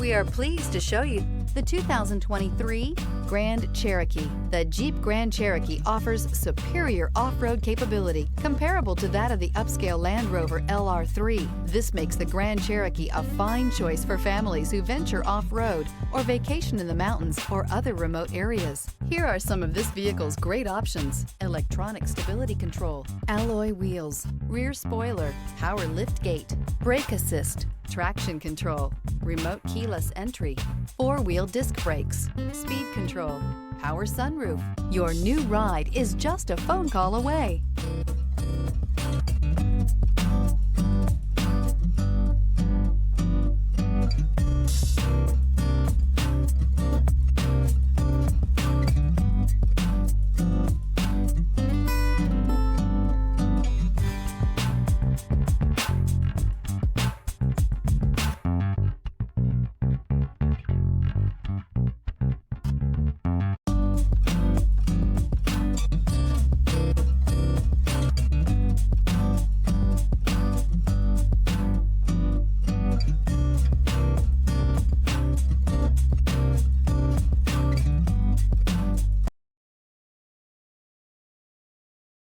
We are pleased to show you the 2023 Grand Cherokee. The Jeep Grand Cherokee offers superior off-road capability comparable to that of the upscale Land Rover LR3. This makes the Grand Cherokee a fine choice for families who venture off-road or vacation in the mountains or other remote areas. Here are some of this vehicle's great options: electronic stability control, alloy wheels, rear spoiler, power lift gate, brake assist, traction control, remote keyless entry, four-wheel disc brakes, speed control, power sunroof. Your new ride is just a phone call away.